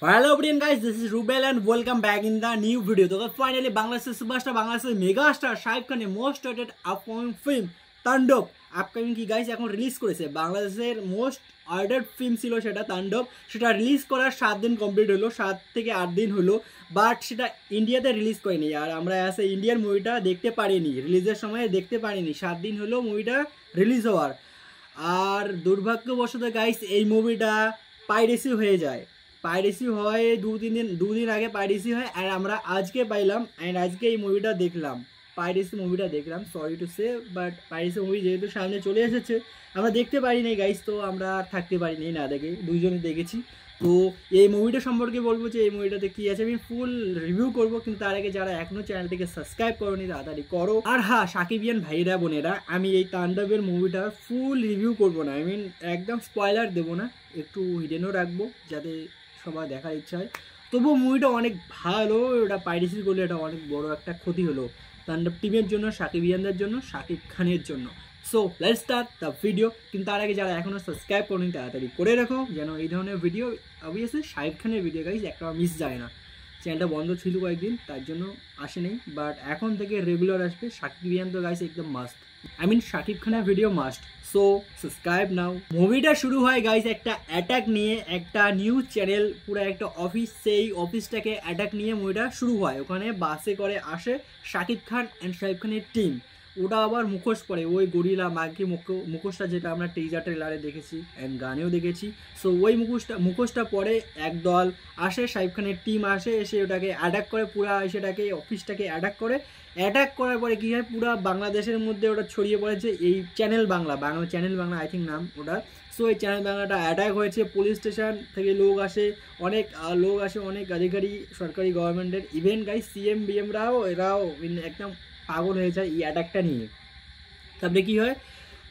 Hello everyone guys, this is Rubel and welcome back in the new video. तो finally Bangladesh superstar Bangladesh mega star Shakib খানের most weighted upcoming film তাণ্ডব upcoming কি guys এখন release করেছে। বাংলাদেশের most ordered film ছিল সেটা তাণ্ডব, সেটা রিলিজ করার 7 দিন কমপ্লিট হলো, 7 থেকে 8 দিন হলো, বাট সেটা ইন্ডিয়াতে রিলিজ করেনি। আর আমরা এসে ইন্ডিয়ার মুভিটা দেখতে পারিনি, রিলিজের সময় দেখতে পারিনি, 7 দিন হলো মুভিটা রিলিজ হওয়ার। আর দুর্ভাগ্যবশত গাইস এই মুভিটা পাইরেসি হয়ে যায়, পাইরেসি হয় দুদিন আগে পাইরেসি হয়, আর আমরা আজকে পাইলাম অ্যান্ড আজকে এই মুভিটা দেখলাম, পাইরেসি মুভিটা দেখলাম। Sorry to say, but piracy movie যেহেতু সামনে চলে এসেছে আমরা দেখতে পারি নাই গাইস, তো আমরা আর থাকতে পারি নাই না দেখে, দুইজনে দেখেছি। তো এই মুভিটা সম্পর্কে বলবো যে এই মুভিটাতে কী আছে আমি ফুল রিভিউ করবো, কিন্তু তার আগে যারা এখনও চ্যানেলটিকে সাবস্ক্রাইব করোনি তাড়াতাড়ি করো। আর হ্যাঁ সাকিবিয়ান ভাইরা বোনেরা, আমি এই তাণ্ডবের মুভিটার ফুল রিভিউ করবো না, আই মিন একদম স্পয়লার দেবো না, একটু হিডেনও রাখবো যাতে সবার দেখার ইচ্ছা হয়। তবুও মুভিটা অনেক ভালো, ওটা পাইরেসি করলে এটা অনেক বড় একটা ক্ষতি হলো তাণ্ডব টিমের জন্য, সাকিবিয়ানদের জন্য, শাকিব খানের জন্য। So let's start the video. কিন্তু তার আগে যারা এখনও সাবস্ক্রাইব করেনি তাড়াতাড়ি করে রাখো, যেন এই ধরনের ভিডিও অবভিয়াসলি শাকিব খানের ভিডিও গাইজ একটা মিস যায় না। চ্যানেলটা বন্ধ ছিল কয়েকদিন, তার জন্য আসে নেই, বাট এখন থেকে রেগুলার আসবে। সাকিবিয়ান তো গাইজ একদম মাস্ট, আই মিন শাকিব খানের ভিডিও মাস্ট, সো সাবস্ক্রাইব নাও। মুভিটা শুরু হয় গাইজ একটা অ্যাটাক নিয়ে, একটা নিউজ চ্যানেল পুরো একটা অফিস, সেই অফিসটাকে অ্যাটাক নিয়ে মুভিটা শুরু হয়। ওখানে বাসে করে আসে শাকিব খান অ্যান্ড শাকিব খানের টিম, ওটা আবার মুখোশ পরে, ওই গরিলা মার্কি মুখোশটা যেটা আমরা টিজার ট্রেলারে দেখেছি অ্যান্ড গানেও দেখেছি। সো ওই মুখোশটা পরে একদল আসে, শাকিব খানের টিম আসে, এসে ওটাকে অ্যাটাক করে, পুরা সেটাকে অফিসটাকে অ্যাটাক করে। অ্যাটাক করার পরে কী হয়, পুরো বাংলাদেশের মধ্যে ওটা ছড়িয়ে পড়েছে এই channel Bangla channel Bangla I think নাম ওটা। সো এই চ্যানেল বাংলাটা অ্যাটাক হয়েছে, পুলিশ স্টেশন থেকে লোক আসে, অনেক আধিকারিক সরকারি গভর্নমেন্টের, ইভেন গাইজ সিএম বিএমরাও এরাও একদম পাগল হয়ে যায় এই অ্যাটাকটা নিয়ে। তারপরে কী হয়,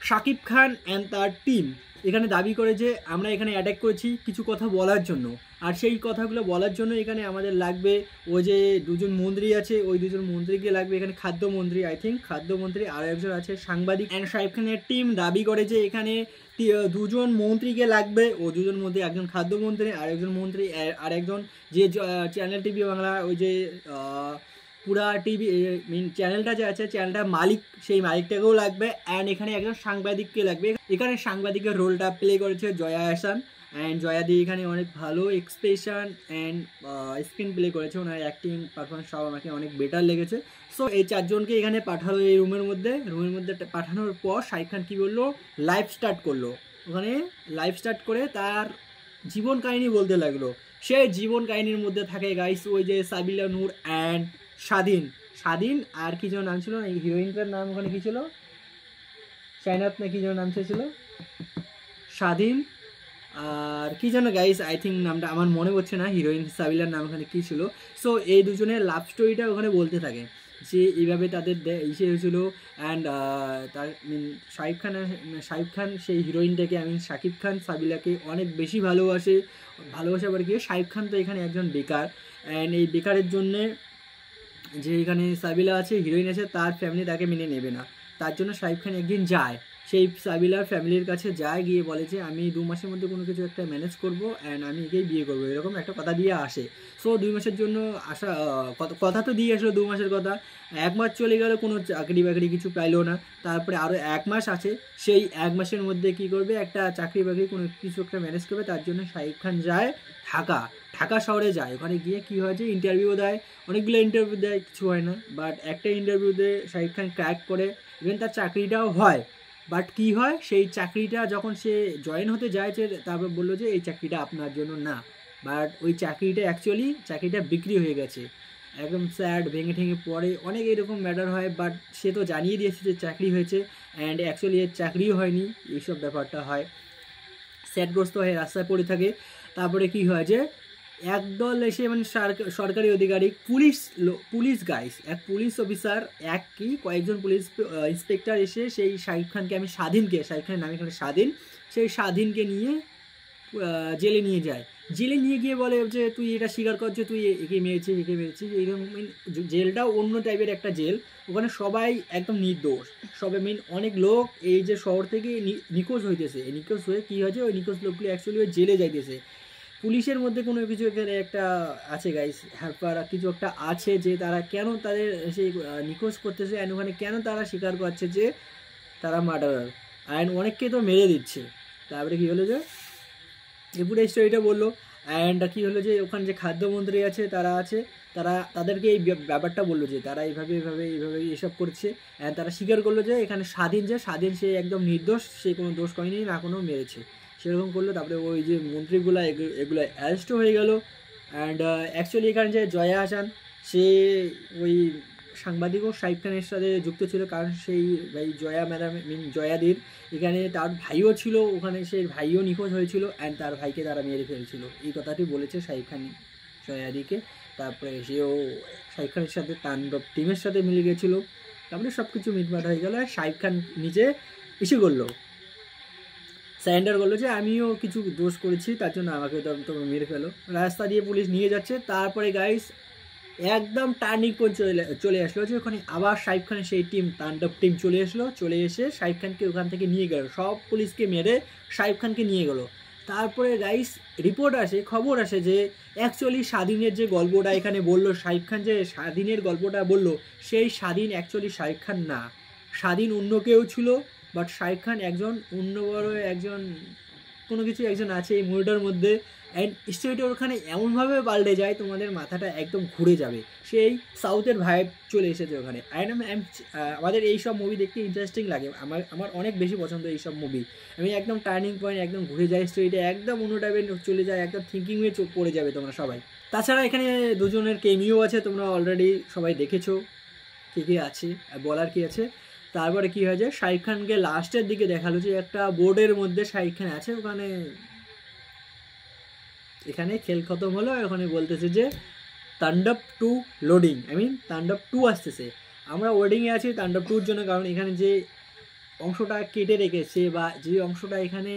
শাকিব খান অ্যান্ড তার টিম এখানে দাবি করে যে আমরা এখানে অ্যাটাক করেছি কিছু কথা বলার জন্য, আর সেই কথাগুলো বলার জন্য এখানে আমাদের লাগবে ওই যে দুজন মন্ত্রী আছে, ওই দুজন মন্ত্রীকে লাগবে, এখানে খাদ্যমন্ত্রী আই থিঙ্ক, খাদ্যমন্ত্রী আর একজন আছে সাংবাদিক। অ্যান্ড শাকিব খানের টিম দাবি করে যে এখানে দুজন মন্ত্রীকে লাগবে, ও দুজন মন্ত্রী, একজন খাদ্যমন্ত্রী আর একজন মন্ত্রী, আর একজন যে চ্যানেল টিভি বাংলা ওই যে পুরা টিভি মিন চ্যানেলটা যে আছে চ্যানেলটার মালিক, সেই মালিকটাকেও লাগবে। অ্যান্ড এখানে একজন সাংবাদিককে লাগবে, এখানে সাংবাদিকের রোলটা প্লে করেছে জয়া আহসান, অ্যান্ড জয়া দি এখানে অনেক ভালো এক্সপ্রেশন অ্যান্ড স্ক্রিন প্লে করেছে, ওনার অ্যাক্টিং পারফরমেন্স সব আমাকে অনেক বেটার লেগেছে। সো এই চারজনকে এখানে পাঠালো এই রুমের মধ্যে পাঠানোর পর শাকিব খান কী করলো, লাইভ স্টার্ট করলো, ওখানে লাইভ স্টার্ট করে তার জীবন কাহিনী বলতে লাগলো। সেই জীবন কাহিনীর মধ্যে থাকে গাইস ওই যে সাবিলা নূর অ্যান্ড স্বাধীন আর কি যেন নাম ছিল, এই হিরোইনটার নাম ওখানে কী ছিল, সাইনাত না কি যেন নাম ছিল, স্বাধীন আর কি যেন গাইস আই থিঙ্ক নামটা আমার মনে পড়ছে না, হিরোইন সাবিলার নাম ওখানে কী ছিল। সো এই দুজনের লাভ স্টোরিটা ওখানে বলতে থাকে যে এইভাবে তাদের ইসে হয়েছিল। অ্যান্ড তার শাকিব খান সেই হিরোইনটাকে, আমি শাকিব খান সাবিলাকে অনেক বেশি ভালোবাসে আবার কি, শাকিব খান তো এখানে একজন বেকার, অ্যান্ড এই বেকারের জন্যে যে এখানে সাবিলা আছে হিরোইন আছে তার ফ্যামিলি তাকে মেনে নেবে না, তার জন্য শাকিব খান একদিন যায়, সেই সাবিলার ফ্যামিলির কাছে যায়, গিয়ে বলে যে আমি 2 মাসের মধ্যে কোনো কিছু একটা ম্যানেজ করবো অ্যান্ড আমি একেই বিয়ে করবো, এরকম একটা কথা দিয়ে আসে। সো 2 মাসের জন্য আসা কথা তো দিয়ে আসলো 2 মাসের কথা, 1 মাস চলে গেল, কোনো চাকরি বাকরি কিছু পাইলো না। তারপরে আরও 1 মাস আছে, সেই 1 মাসের মধ্যে কি করবে, একটা চাকরি বাকরি কোনো কিছু একটা ম্যানেজ করবে, তার জন্য শাকিব খান যায় ঢাকা শহরে যায়। ওখানে গিয়ে কী হয়েছে, ইন্টারভিউ দেয়, অনেকগুলো ইন্টারভিউ দেয়, কিছু হয় না, বাট একটা ইন্টারভিউতে শাকিব খান ক্র্যাক করে, ইভেন তার চাকরিটাও হয়। বাট কি হয়, সেই চাকরিটা যখন সে জয়েন হতে যায়, তারপর বললো যে এই চাকরিটা আপনার জন্য না, বাট ওই চাকরিটা বিক্রি হয়ে গেছে, একদম স্যাড, ভেঙে ঠেঙে পড়ে, অনেক এরকম ম্যাটার হয়। বাট সে তো জানিয়ে দিয়েছে যে চাকরি হয়েছে, অ্যান্ড অ্যাকচুয়ালি এর চাকরিও হয়নি, এইসব ব্যাপারটা হয়, স্যাডগ্রস্ত হয়ে রাস্তায় পড়ে থাকে। তারপরে কি হয় যে একদল এসে মানে সরকারি আধিকারিক, পুলিশ গাইস, এক পুলিশ অফিসার, কয়েকজন পুলিশ ইন্সপেক্টর এসে সেই শাকিব খানকে, শাকিব খানের নাম এখানে স্বাধীন, সেই স্বাধীনকে নিয়ে জেলে নিয়ে যায়। জেলে নিয়ে গিয়ে বলে যে তুই এটা স্বীকার কর যে তুই একে মেরেছিস এইরকম। জেলটাও অন্য টাইপের একটা জেল, ওখানে সবাই একদম নির্দোষ, সবাই অনেক লোক এই যে শহর থেকে নিখোঁজ হইতেছে, নিখোঁজ হয়ে কী হয়েছে, ওই নিখোঁজ লোকগুলো অ্যাকচুয়ালি ওই জেলে যাইতেছে। পুলিশের মধ্যে কোনো কিছু এখানে একটা আছে গাইস, হ্যাপার কিছু একটা আছে যে তারা কেন তাদের সেই নিখোঁজ করতেছে অ্যান্ড ওখানে কেন তারা স্বীকার করছে যে তারা মার্ডারার অ্যান্ড অনেককে তো মেরে দিচ্ছে। তারপরে কী হলো যে এই পুরো স্টোরিটা বললো অ্যান্ড কী হলো যে ওখানে যে খাদ্যমন্ত্রী আছে তারা আছে, তারা তাদেরকে এই ব্যাপারটা বললো যে তারা এইভাবে এইভাবে এইভাবে এসব করছে অ্যান্ড তারা স্বীকার করলো যে এখানে স্বাধীন সে একদম নির্দোষ, সে কোনো দোষ করেনি না কোনো মেরেছে, সেরকম করলো। তারপরে ওই যে মন্ত্রীগুলো এগুলো অ্যারেস্টও হয়ে গেল অ্যান্ড অ্যাকচুয়ালি এখানে যে জয়া আহসান সে ওই সাংবাদিকও শাহিদ খানের সাথে যুক্ত ছিল, কারণ সেই ভাই জয়া ম্যাডাম জয়াদির এখানে তার ভাইও ছিল, ওখানে সেই ভাইও নিখোঁজ হয়েছিল অ্যান্ড তার ভাইকে তারা মেরে ফেলছিল, এই কথাটি বলেছে শাহিদ খান জয়াদিকে। তারপরে সেও শাহিদ খানের সাথে তাণ্ডব টিমের সাথে মিলে গেছিলো, তারপরে সব কিছু মিটমাট হয়ে গেল। শাহিদ খান নিজে ইস্যু করলো, স্যারেন্ডার করলো যে আমিও কিছু দোষ করেছি, তার জন্য আমাকে তোমরা মেরে ফেলো। রাস্তা দিয়ে পুলিশ নিয়ে যাচ্ছে। তারপরে গাইস একদম টার্নিং পয়েন্ট চলে আসলো যে ওখানে আবার শাহিদ খানের সেই টিম তাণ্ডব টিম চলে এসে শাহিদ খানকে ওখান থেকে নিয়ে গেল, সব পুলিশকে মেরে শাহিদ খানকে নিয়ে গেল। তারপরে গাইস রিপোর্ট আসে, খবর আসে যে অ্যাকচুয়ালি স্বাধীনের যে গল্পটা এখানে বললো শাহিদ খান, যে স্বাধীনের গল্পটা বললো সেই স্বাধীন অ্যাকচুয়ালি শাহিদ খান না, স্বাধীন অন্য কেউ ছিল। বাট শাহিদ খান একজন অন্য বড় একজন কোনো কিছু একজন আছে এই মুভিটার মধ্যে। অ্যান্ড স্টোরিটা ওখানে এমনভাবে পাল্টে যায় তোমাদের মাথাটা একদম ঘুরে যাবে, সেই সাউথের ভাইব চলে এসেছে ওখানে। আমাদের এই সব মুভি দেখতে ইন্টারেস্টিং লাগে, আমার অনেক বেশি পছন্দ এই সব মুভি। আমি একদম টার্নিং পয়েন্ট একদম ঘুরে যায়, স্টোরিটা একদম অন্য টাইপের চলে যায়, একদম থিঙ্কিং হয়ে পড়ে যাবে তোমরা সবাই। তাছাড়া এখানে দুজনের কেমিও আছে, তোমরা অলরেডি সবাই দেখেছো কী আছে, বলার কি আছে। তারপরে কী হয়েছে শাহিদ খানকে লাস্টের দিকে দেখালো যে একটা বোর্ডের মধ্যে শাহিদ খান আছে, ওখানে এখানে খেল খতম হলো, ওখানে বলতেছে যে তাণ্ডব 2 লোডিং, তাণ্ডব 2 আসতেছে। আমরা ওয়েডিংয়ে আছি তাণ্ডব 2-র জন্য, কারণ এখানে যে অংশটা কেটে রেখেছে বা যে অংশটা এখানে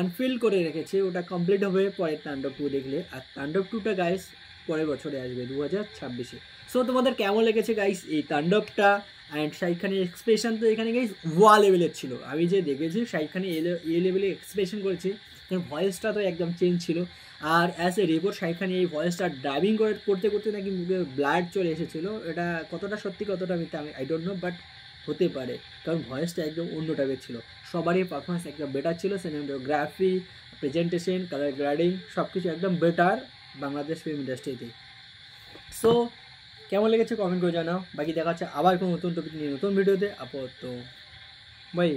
আনফিল করে রেখেছে ওটা কমপ্লিট হবে পরে তাণ্ডব 2 দেখলে। আর তাণ্ডব 2টা গাইস পরের বছরে আসবে 2026-এ। সো তোমাদের কেমন লেগেছে গাইস এই তাণ্ডবটা? অ্যান্ড শাহিদ খানের এক্সপ্রেশন তো এখানে গাইস ওয়া লেভেলের ছিল, আমি যে দেখেছি শাহিদ খানে এ লেভেলে এক্সপ্রেশন করেছে, কারণ ভয়েসটা তো একদম চেঞ্জ ছিল। আর অ্যাজ এ রিপোর্ট শাহিদ খান এই ভয়েসটা ড্রাইভিং করতে করতে নাকি মুখে ব্লাড চলে এসেছিলো, এটা কতটা সত্যি কতটা মিথ্যা আমি আই ডোন্ট নো, বাট হতে পারে, কারণ ভয়েসটা একদম অন্য টাইপের ছিল। সবারই পারফরমেন্স একদম বেটার ছিল, সিনেমাটোগ্রাফি, প্রেজেন্টেশন, কালার গ্রেডিং সব কিছু একদম বেটার বাংলাদেশ ফিল্ম ইন্ডাস্ট্রিতে। সো কেমন লেগেছে কমেন্ট করে জানাও, বাকি দেখা হচ্ছে আবার কোনো নতুন টপিক নিয়ে নতুন ভিডিওতে। আপাতত বাই।